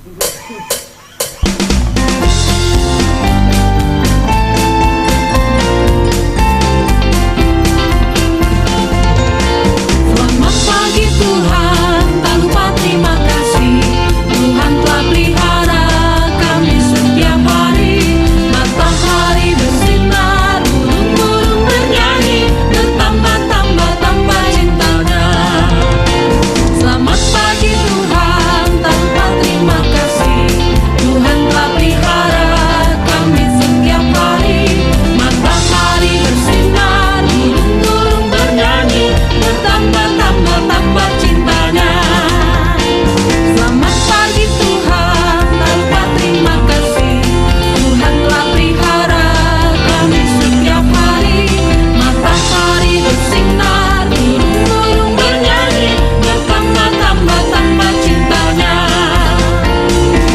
Selamat pagi Tuhan, tak lupa terima kasih. Tuhan telah pelihara kami setiap hari. Matahari bersinar, burung-burung bernyanyi, bertambah-tambah cintanya. Selamat pagi Tuhan, tak lupa terima kasih. Tuhan telah pelihara kami setiap hari. Matahari bersinar, burung-burung bernyanyi, bertambah cintanya. Selamat pagi Tuhan, tak lupa terima kasih. Tuhan telah pelihara kami setiap hari. Matahari bersinar, burung-burung bernyanyi, bertambah cintanya.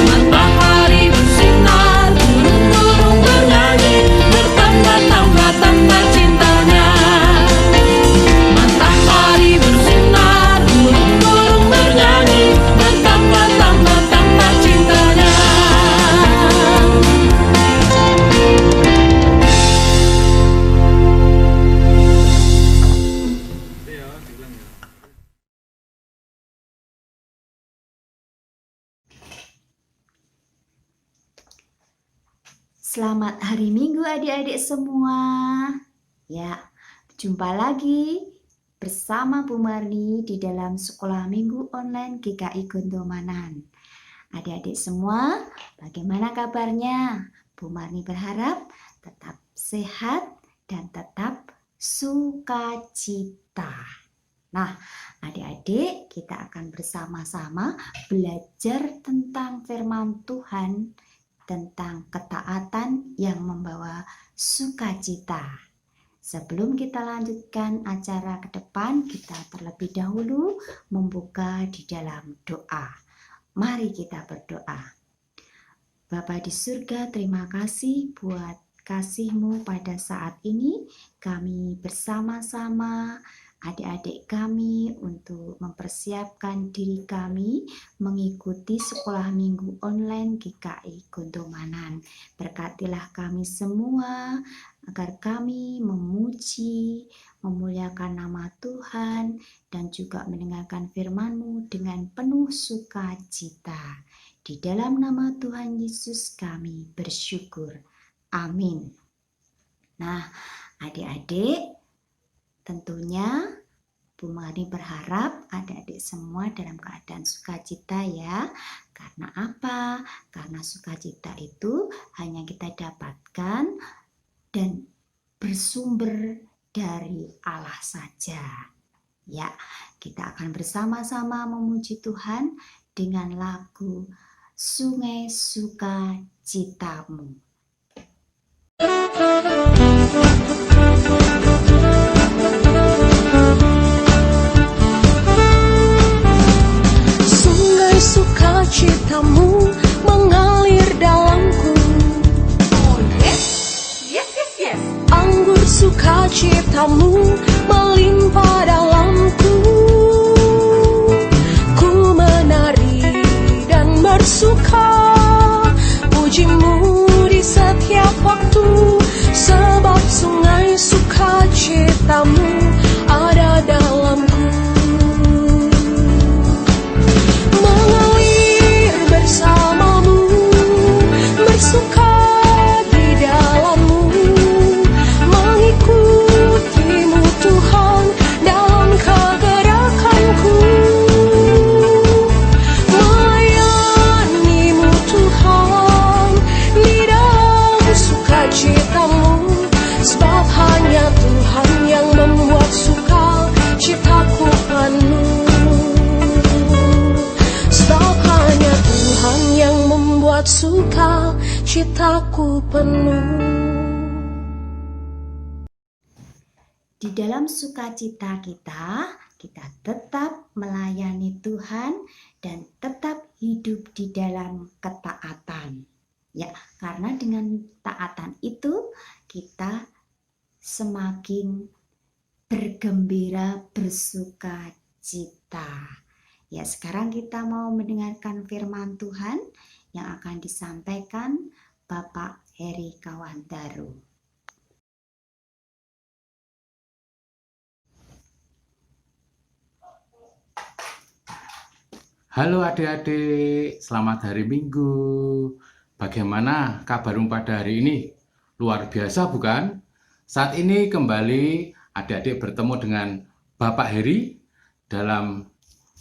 Matahari bersinar, burung-burung bernyanyi, bertambah cintanya. Matahari bersinar, burung-burung bernyanyi, bertambah cintanya. Selamat hari Minggu adik-adik semua. Ya, jumpa lagi bersama Bu Marni di dalam Sekolah Minggu Online GKI Gondomanan. Adik-adik semua, bagaimana kabarnya? Bu Marni berharap tetap sehat dan tetap sukacita. Nah, adik-adik, kita akan bersama-sama belajar tentang firman Tuhan, tentang ketaatan yang membawa sukacita. Sebelum kita lanjutkan acara ke depan, kita terlebih dahulu membuka di dalam doa. Mari kita berdoa. Bapa di surga, terima kasih buat kasih-Mu pada saat ini. Kami bersama-sama adik-adik kami untuk mempersiapkan diri kami mengikuti sekolah minggu online GKI Gondomanan. Berkatilah kami semua agar kami memuji, memuliakan nama Tuhan dan juga mendengarkan firman-Mu dengan penuh sukacita. Di dalam nama Tuhan Yesus kami bersyukur. Amin. Nah, adik-adik, tentunya Bu Mari berharap adik-adik semua dalam keadaan sukacita ya. Karena apa? Karena sukacita itu hanya kita dapatkan dan bersumber dari Allah saja. Ya, kita akan bersama-sama memuji Tuhan dengan lagu Sungai Sukacitamu. Sungai sukacitamu mengalir dalamku. Oh yes, yes, yes, yes. Anggur sukacitamu melimpah dalamku. Ku menari dan bersuka, pujimu di setiap waktu. Sebab sungai sukacitamu ada dalamku. Mengalir bersamamu, bersuka di dalammu, mengikutimu Tuhan dalam kegerakanku, melayanimu Tuhan di dalam sukacitamu. Sebab hanya Tuhan yang membuat sukacitaku penuh. Sebab hanya Tuhan yang membuat sukacitaku penuh. Di dalam sukacita kita tetap melayani Tuhan dan tetap hidup di dalam ketaatan. Ya, karena dengan taatan itu kita semakin bergembira, bersuka cita. Ya, sekarang kita mau mendengarkan firman Tuhan yang akan disampaikan Bapak Heri Kawantaru. Halo adik-adik, selamat hari Minggu. Bagaimana kabarmu pada hari ini? Luar biasa bukan? Saat ini kembali adik-adik bertemu dengan Bapak Heri dalam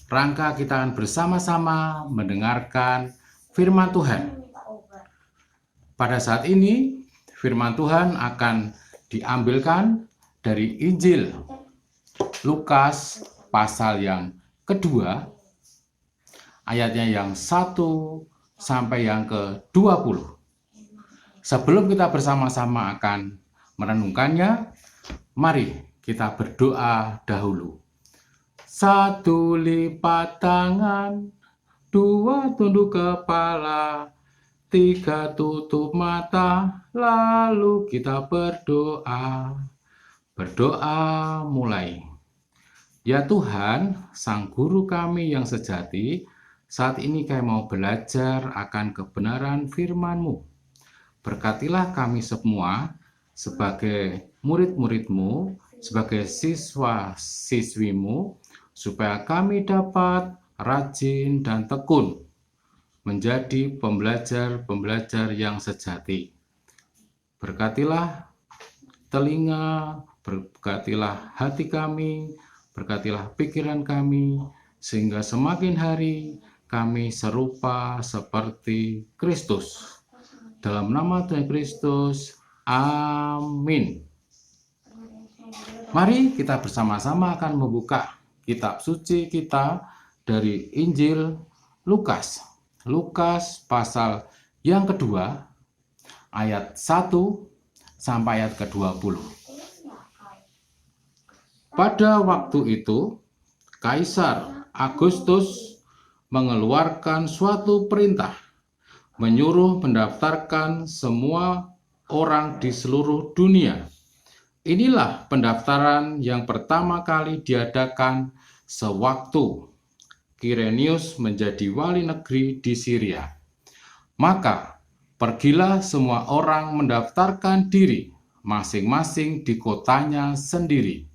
rangka kita akan bersama-sama mendengarkan firman Tuhan. Pada saat ini firman Tuhan akan diambilkan dari Injil Lukas pasal yang kedua, ayatnya yang 1 sampai yang ke-20. Sebelum kita bersama-sama akan merenungkannya, mari kita berdoa dahulu. 1 lipat tangan, 2 tunduk kepala, 3 tutup mata, lalu kita berdoa. Berdoa mulai. Ya Tuhan, Sang Guru kami yang sejati, saat ini kami mau belajar akan kebenaran firman-Mu. Berkatilah kami semua sebagai murid-murid-Mu, sebagai siswa-siswi-Mu, supaya kami dapat rajin dan tekun menjadi pembelajar-pembelajar yang sejati. Berkatilah telinga, berkatilah hati kami, berkatilah pikiran kami, sehingga semakin hari kami serupa seperti Kristus. Dalam nama Tuhan Kristus, amin. Mari kita bersama-sama akan membuka kitab suci kita dari Injil Lukas. Lukas pasal yang kedua, ayat 1 sampai ayat ke-20. Pada waktu itu, Kaisar Agustus mengeluarkan suatu perintah, menyuruh mendaftarkan semua orang di seluruh dunia. Inilah pendaftaran yang pertama kali diadakan sewaktu Kirenius menjadi wali negeri di Syria. Maka pergilah semua orang mendaftarkan diri masing-masing di kotanya sendiri.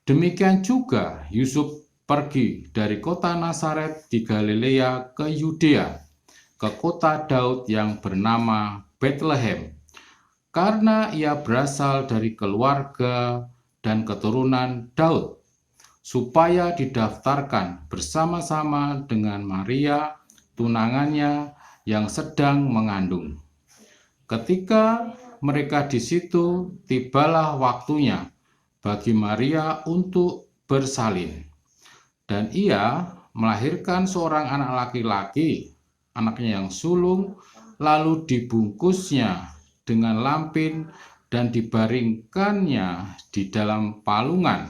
Demikian juga Yusuf pergi dari kota Nazaret di Galilea ke Yudea, ke kota Daud yang bernama Bethlehem, karena ia berasal dari keluarga dan keturunan Daud, supaya didaftarkan bersama-sama dengan Maria, tunangannya yang sedang mengandung. Ketika mereka di situ, tibalah waktunya bagi Maria untuk bersalin, dan ia melahirkan seorang anak laki-laki, anaknya yang sulung, lalu dibungkusnya dengan lampin dan dibaringkannya di dalam palungan,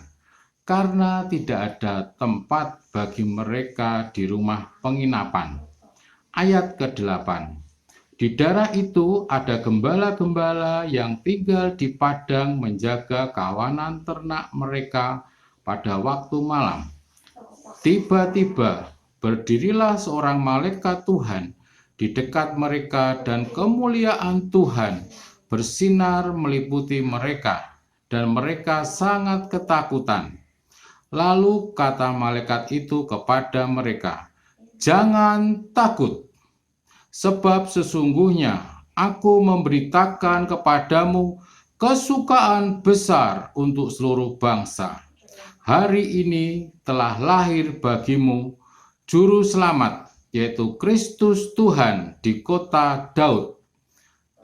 karena tidak ada tempat bagi mereka di rumah penginapan. Ayat ke-8. Di daerah itu ada gembala-gembala yang tinggal di padang menjaga kawanan ternak mereka pada waktu malam. Tiba-tiba berdirilah seorang malaikat Tuhan di dekat mereka, dan kemuliaan Tuhan bersinar meliputi mereka, dan mereka sangat ketakutan. Lalu kata malaikat itu kepada mereka, "Jangan takut, sebab sesungguhnya aku memberitakan kepadamu kesukaan besar untuk seluruh bangsa. Hari ini telah lahir bagimu Juru Selamat, yaitu Kristus Tuhan di kota Daud.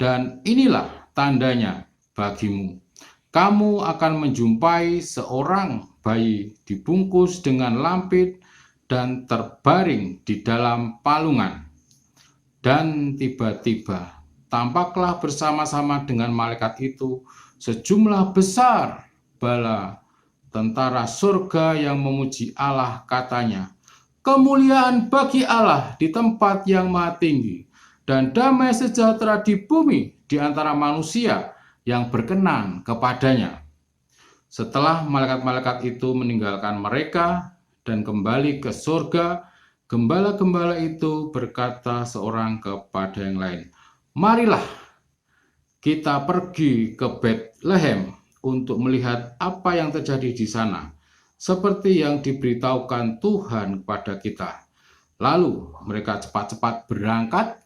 Dan inilah tandanya bagimu. Kamu akan menjumpai seorang bayi dibungkus dengan lampin dan terbaring di dalam palungan." Dan tiba-tiba tampaklah bersama-sama dengan malaikat itu sejumlah besar bala tentara surga yang memuji Allah, katanya, "Kemuliaan bagi Allah di tempat yang maha tinggi, dan damai sejahtera di bumi di antara manusia yang berkenan kepadanya." Setelah malaikat-malaikat itu meninggalkan mereka, dan kembali ke surga. Gembala-gembala itu berkata seorang kepada yang lain, "Marilah kita pergi ke Betlehem untuk melihat apa yang terjadi di sana, seperti yang diberitahukan Tuhan kepada kita." Lalu mereka cepat-cepat berangkat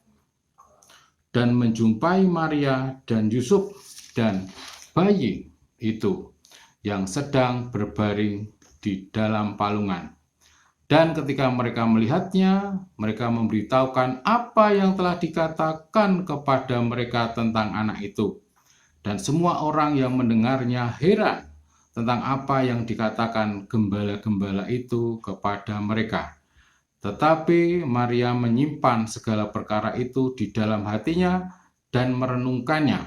dan menjumpai Maria dan Yusuf dan bayi itu yang sedang berbaring di dalam palungan. Dan ketika mereka melihatnya, mereka memberitahukan apa yang telah dikatakan kepada mereka tentang anak itu. Dan semua orang yang mendengarnya heran tentang apa yang dikatakan gembala-gembala itu kepada mereka. Tetapi Maria menyimpan segala perkara itu di dalam hatinya dan merenungkannya.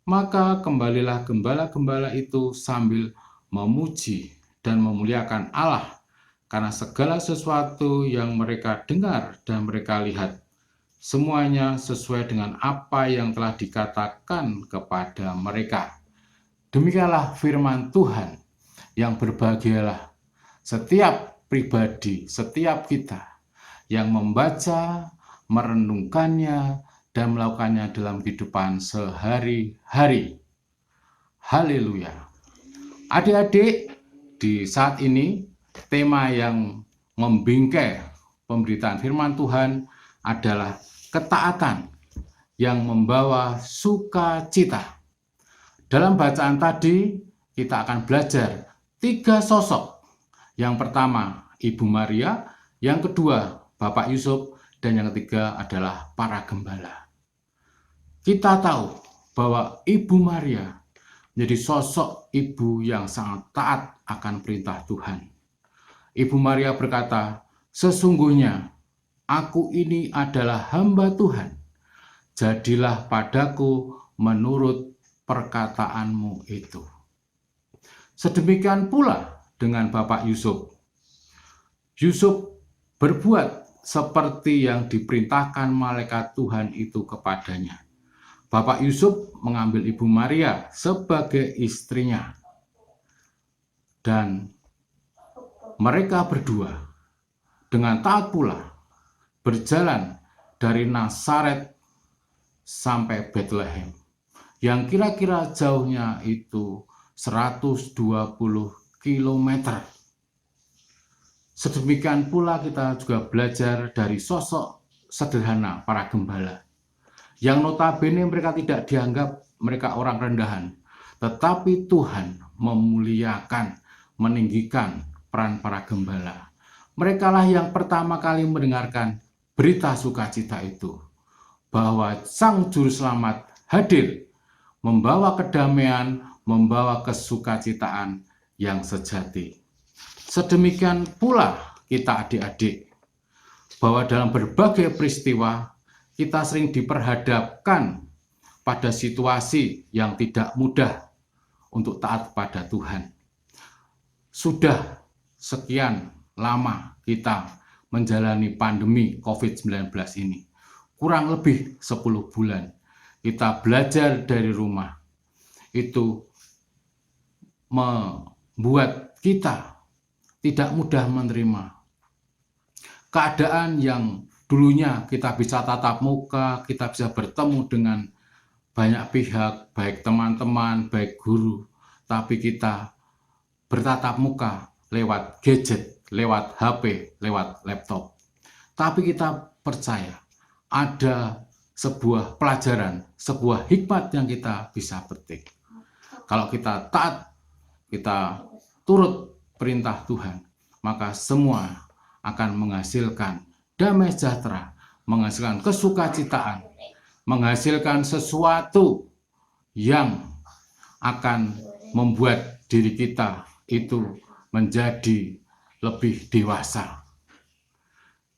Maka kembalilah gembala-gembala itu sambil memuji dan memuliakan Allah karena segala sesuatu yang mereka dengar dan mereka lihat, semuanya sesuai dengan apa yang telah dikatakan kepada mereka. Demikianlah firman Tuhan. Yang berbahagialah setiap pribadi, setiap kita yang membaca, merenungkannya, dan melakukannya dalam kehidupan sehari-hari. Haleluya. Adik-adik, di saat ini tema yang membingkai pemberitaan firman Tuhan adalah ketaatan yang membawa sukacita. Dalam bacaan tadi kita akan belajar 3 sosok. Yang pertama Ibu Maria, yang kedua Bapak Yusuf, dan yang ketiga adalah para gembala. Kita tahu bahwa Ibu Maria menjadi sosok ibu yang sangat taat akan perintah Tuhan. Ibu Maria berkata, "Sesungguhnya aku ini adalah hamba Tuhan. Jadilah padaku menurut perkataanmu itu." Sedemikian pula dengan Bapak Yusuf. Yusuf berbuat seperti yang diperintahkan malaikat Tuhan itu kepadanya. Bapak Yusuf mengambil Ibu Maria sebagai istrinya. Dan mereka berdua dengan taat pula berjalan dari Nazaret sampai Bethlehem, yang kira-kira jauhnya itu 120 km. Sedemikian pula kita juga belajar dari sosok sederhana para gembala, yang notabene mereka tidak dianggap mereka orang rendahan, tetapi Tuhan memuliakan, meninggikan peran para gembala. Merekalah yang pertama kali mendengarkan berita sukacita itu, bahwa Sang Juru Selamat hadir, membawa kedamaian, membawa kesukacitaan yang sejati. Sedemikian pula kita adik-adik, bahwa dalam berbagai peristiwa kita sering diperhadapkan pada situasi yang tidak mudah untuk taat pada Tuhan. Sudah sekian lama kita menjalani pandemi COVID-19 ini, kurang lebih 10 bulan kita belajar dari rumah. Itu membuat kita tidak mudah menerima keadaan yang dulunya kita bisa tatap muka, kita bisa bertemu dengan banyak pihak, baik teman-teman, baik guru, tapi kita bertatap muka lewat gadget, lewat HP, lewat laptop. Tapi kita percaya ada sebuah pelajaran, sebuah hikmat yang kita bisa petik. Kalau kita taat, kita turut perintah Tuhan, maka semua akan menghasilkan damai sejahtera, menghasilkan kesukacitaan, menghasilkan sesuatu yang akan membuat diri kita itu menjadi lebih dewasa.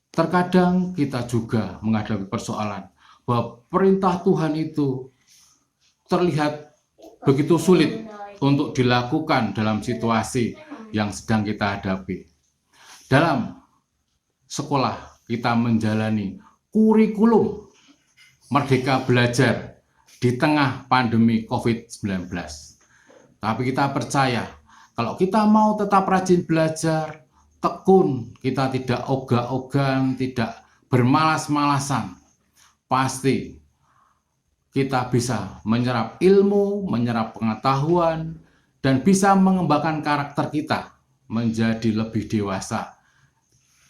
Terkadang kita juga menghadapi persoalan bahwa perintah Tuhan itu terlihat begitu sulit untuk dilakukan dalam situasi yang sedang kita hadapi. Dalam sekolah kita menjalani kurikulum Merdeka Belajar di tengah pandemi COVID-19. Tapi kita percaya kalau kita mau tetap rajin belajar, tekun, kita tidak ogah-ogahan, tidak bermalas-malasan, pasti kita bisa menyerap ilmu, menyerap pengetahuan, dan bisa mengembangkan karakter kita menjadi lebih dewasa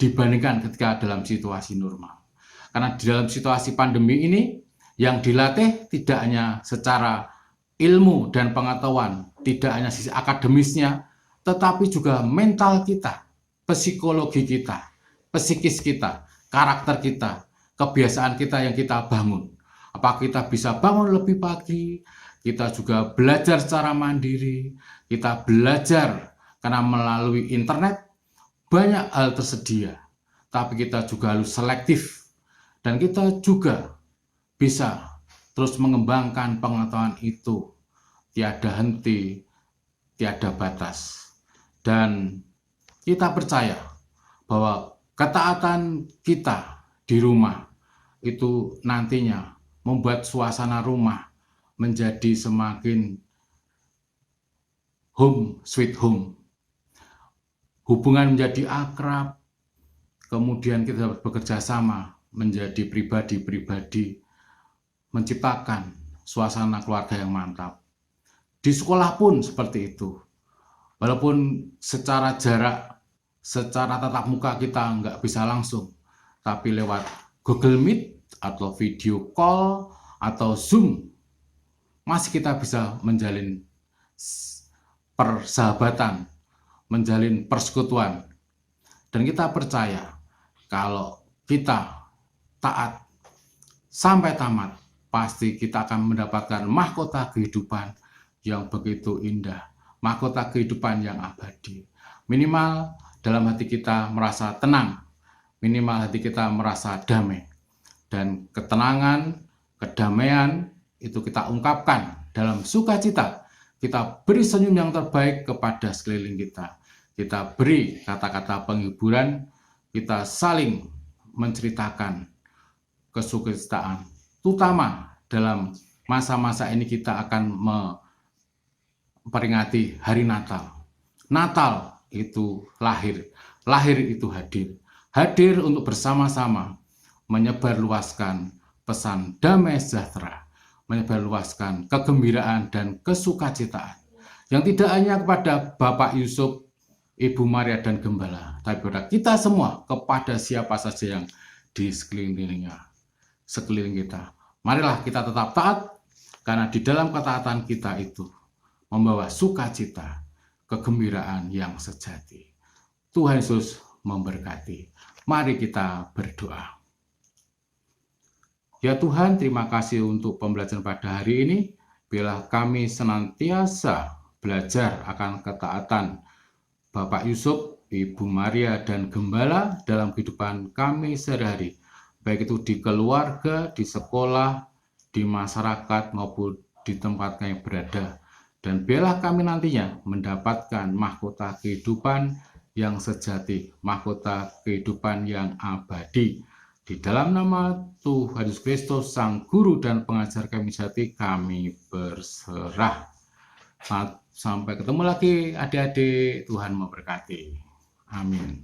dibandingkan ketika dalam situasi normal. Karena di dalam situasi pandemi ini, yang dilatih tidak hanya secara ilmu dan pengetahuan, tidak hanya sisi akademisnya, tetapi juga mental kita, psikologi kita, psikis kita, karakter kita, kebiasaan kita yang kita bangun. Apa kita bisa bangun lebih pagi, kita juga belajar secara mandiri, kita belajar karena melalui internet banyak hal tersedia, tapi kita juga harus selektif, dan kita juga bisa terus mengembangkan pengetahuan itu, tiada henti, tiada batas. Dan kita percaya bahwa ketaatan kita di rumah itu nantinya membuat suasana rumah menjadi semakin home sweet home. Hubungan menjadi akrab, kemudian kita dapat bekerja sama menjadi pribadi-pribadi, menciptakan suasana keluarga yang mantap. Di sekolah pun seperti itu. Walaupun secara jarak, secara tatap muka kita nggak bisa langsung, tapi lewat Google Meet atau video call atau Zoom, masih kita bisa menjalin persahabatan, menjalin persekutuan. Dan kita percaya kalau kita taat sampai tamat, pasti kita akan mendapatkan mahkota kehidupan yang begitu indah, mahkota kehidupan yang abadi. Minimal dalam hati kita merasa tenang, minimal hati kita merasa damai. Dan ketenangan, kedamaian itu kita ungkapkan dalam sukacita. Kita beri senyum yang terbaik kepada sekeliling kita. Kita beri kata-kata penghiburan, kita saling menceritakan kesukacitaan. Terutama dalam masa-masa ini kita akan memperingati hari Natal. Natal itu lahir, lahir itu hadir. Hadir untuk bersama-sama menyebarluaskan pesan damai sejahtera, menyebarluaskan kegembiraan dan kesukacitaan yang tidak hanya kepada Bapak Yusuf, Ibu Maria dan Gembala, tapi kepada kita semua, kepada siapa saja yang di sekeliling kita. Marilah kita tetap taat, karena di dalam ketaatan kita itu membawa sukacita, kegembiraan yang sejati. Tuhan Yesus memberkati. Mari kita berdoa. Ya Tuhan, terima kasih untuk pembelajaran pada hari ini. Biarlah kami senantiasa belajar akan ketaatan Bapak Yusuf, Ibu Maria, dan Gembala dalam kehidupan kami sehari-hari. Baik itu di keluarga, di sekolah, di masyarakat, maupun di tempat kami berada. Dan biarlah kami nantinya mendapatkan mahkota kehidupan yang sejati, mahkota kehidupan yang abadi. Di dalam nama Tuhan Yesus Kristus, Sang Guru dan Pengajar kami sejati, kami berserah. Sampai ketemu lagi adik-adik, Tuhan memberkati. Amin.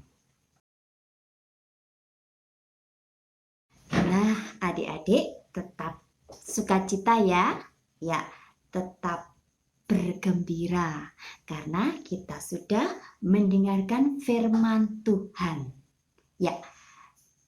Nah, adik-adik tetap sukacita ya. Ya, tetap bergembira karena kita sudah mendengarkan firman Tuhan. Ya,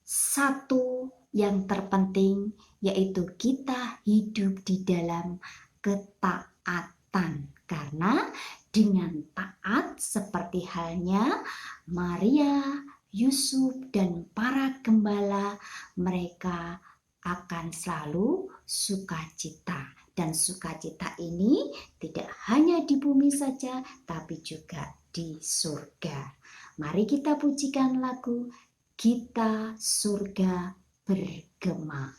satu yang terpenting yaitu kita hidup di dalam ketaatan, karena dengan taat seperti halnya Maria, Yusuf, dan para gembala, mereka akan selalu sukacita. Dan sukacita ini tidak hanya di bumi saja, tapi juga di surga. Mari kita pujikan lagu Kita Surga Bergema.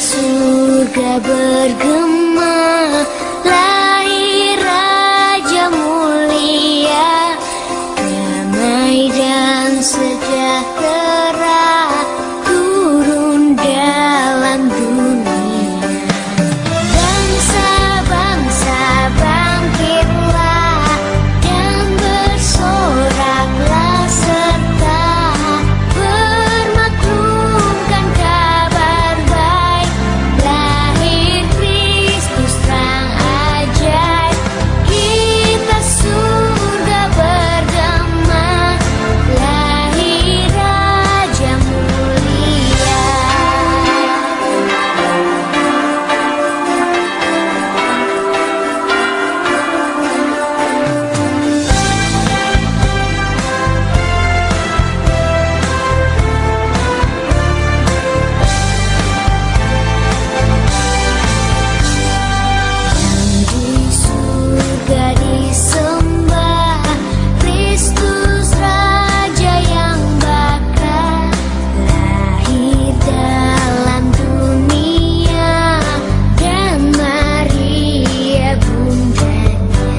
Surga bergema, lahir sejahtera turun dalam dunia. Bangsa-bangsa bangkitlah dan bersoraklah serta bermaklumkan kabar baik. Lahir Kristus terang ajaib, kita surga berdamai. Lahir Raja mulia. Di surga disembah Kristus Raja yang bakal lahir dalam dunia, dan Maria bundanya.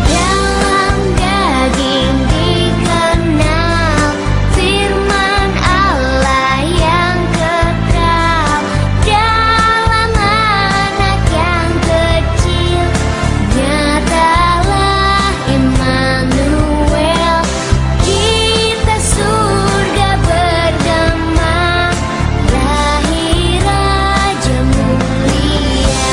Dalam daging dikenal firman Allah yang kekal. Dalam anak yang kecil nyatalah Immanuel. Kita surga berdamai. Lahir Raja mulia.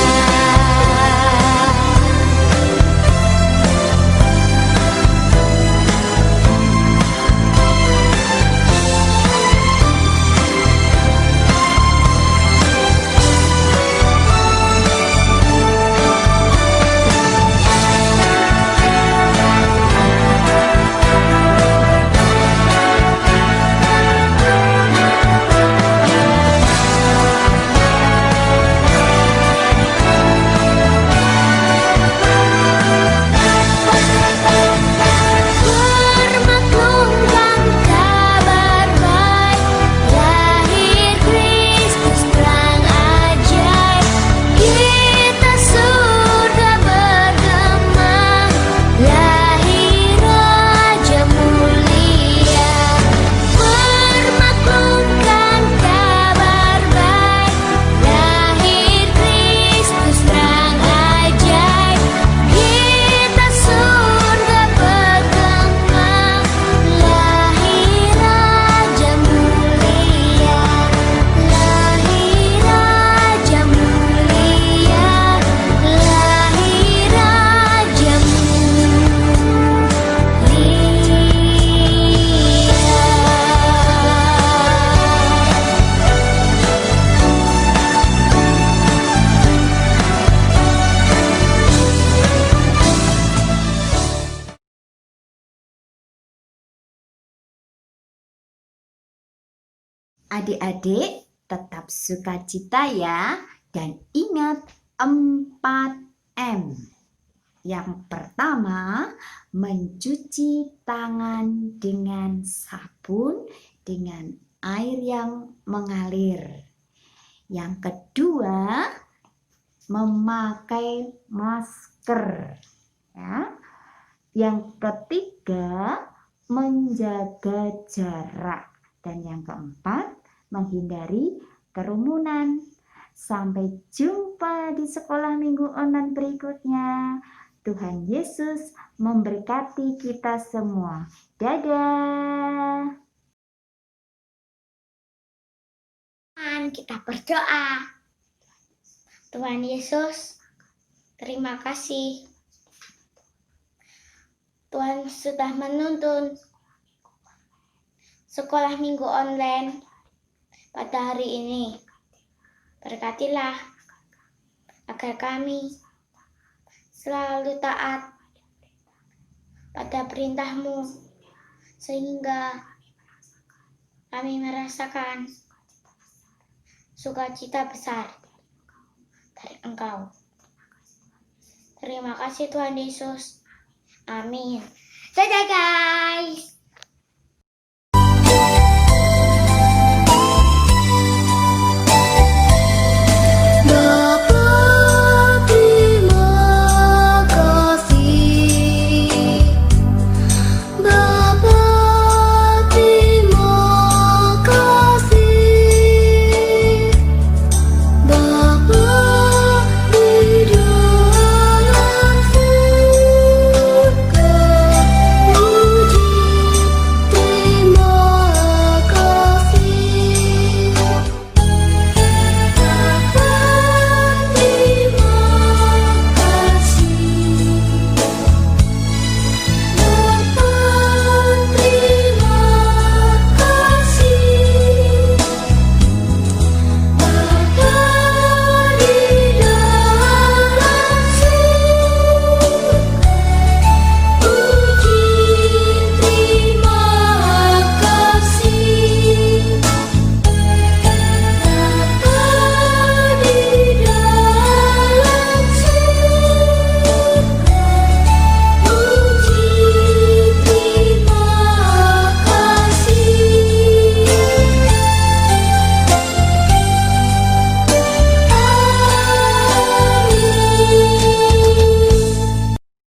Bermaklumkan kabar baik. Lahir Kristus terang ajaib, kita surga berdamai. Lahir Raja mulia. Bermaklumkan kabar baik. Lahir Kristus terang ajaib, kita surga berdamai. Lahir Raja mulia. Lahir Raja mulia. Lahir Raja mulia. Adik-adik tetap sukacita ya, dan ingat 4M. Yang pertama, mencuci tangan dengan sabun dengan air yang mengalir. Yang kedua, memakai masker ya. Yang ketiga, menjaga jarak. Dan yang keempat, menghindari kerumunan. Sampai jumpa di sekolah minggu online berikutnya. Tuhan Yesus memberkati kita semua. Dadah. Kita berdoa. Tuhan Yesus, terima kasih. Tuhan sudah menuntun sekolah minggu online pada hari ini. Berkatilah agar kami selalu taat pada perintah-Mu, sehingga kami merasakan sukacita besar dari Engkau. Terima kasih Tuhan Yesus. Amin. Dadah guys.